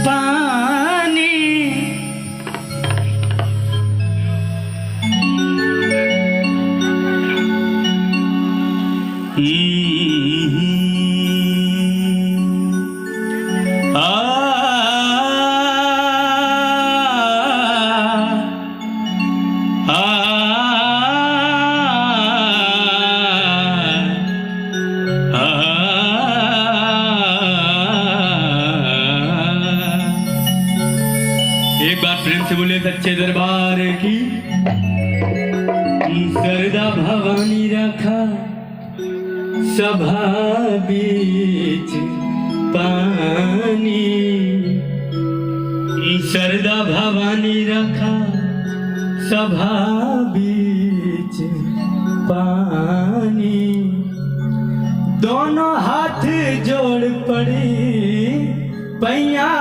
पानी। एक बार प्रेम से बोले सच्चे दरबार की। सरदा भवानी रखा सभा बीच पानी। सरदा भवानी रखा सभा बीच पानी। दोनों हाथ जोड़ पड़ी पैया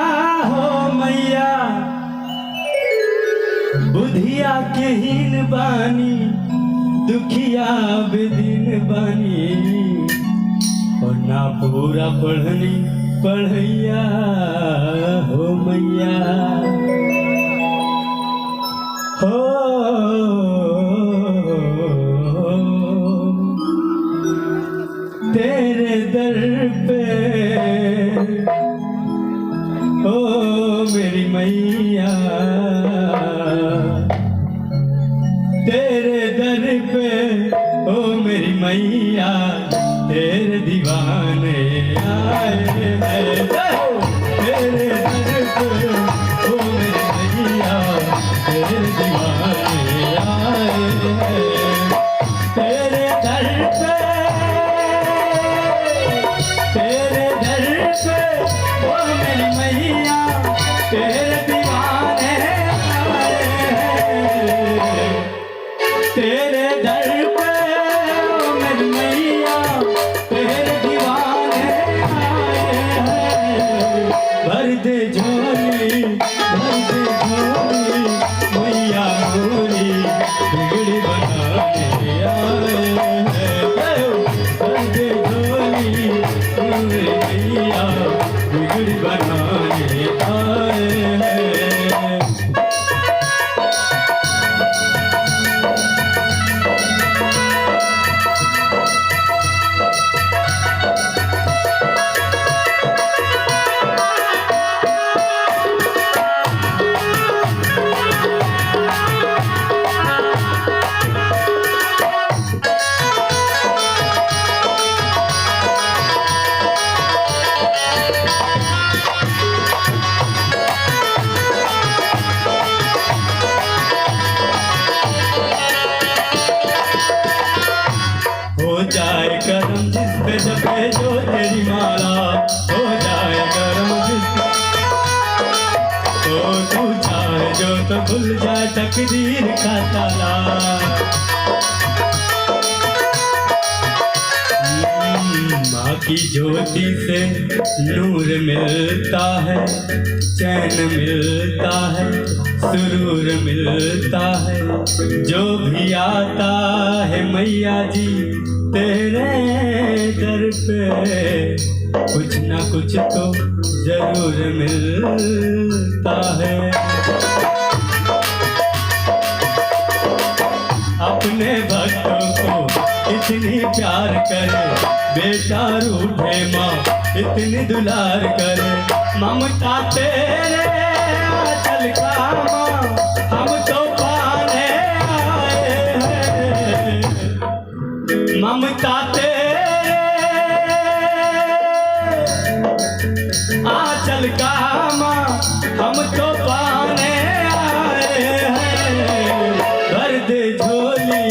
हो मैया। बुधिया के हीन बानी दुखिया बेदीन बानी। और ना पूरा पढ़नी पढ़ैया हो मैया हो। तेरे दर पे ओ मेरी मैया। तेरे दर पे ओ मेरी मैया। तेरे दीवाने आए हैं। तेरे दर पे ओ मेरी मैया। तेरे दीवाने आए हैं। तेरे दर पे तेरे दर पे ओ मेरी मैया। तेरे दीवाने आए हैं। तेरे दर पे ओ मेरी मैया। तेरे दीवाने आए हैं। भर दे झोली मैया मोरी बिगड़ी बनाने आए हैं। भर दे झोली मैया बिगड़ी बनाने आए हैं। हो जाए करम जिस पे जपे जो तेरी माला। हो जाए करम जिस पे तो तू चाहे जो तो खुल जाए तकदीर का ताला। माँ की ज्योति से नूर मिलता है। चैन मिलता है सुरूर मिलता है। जो भी आता है मैया जी तेरे दर पे कुछ ना कुछ तो जरूर मिलता है। अपने भक्तों को इतनी प्यार करे। बेटा रूठे माँ इतनी दुलार करे। ममता तेरे आंचल का माँ हम तो पाने आए हैं। ममता तेरे आंचल का माँ हम तो पाने आए हैं। भर दे झोली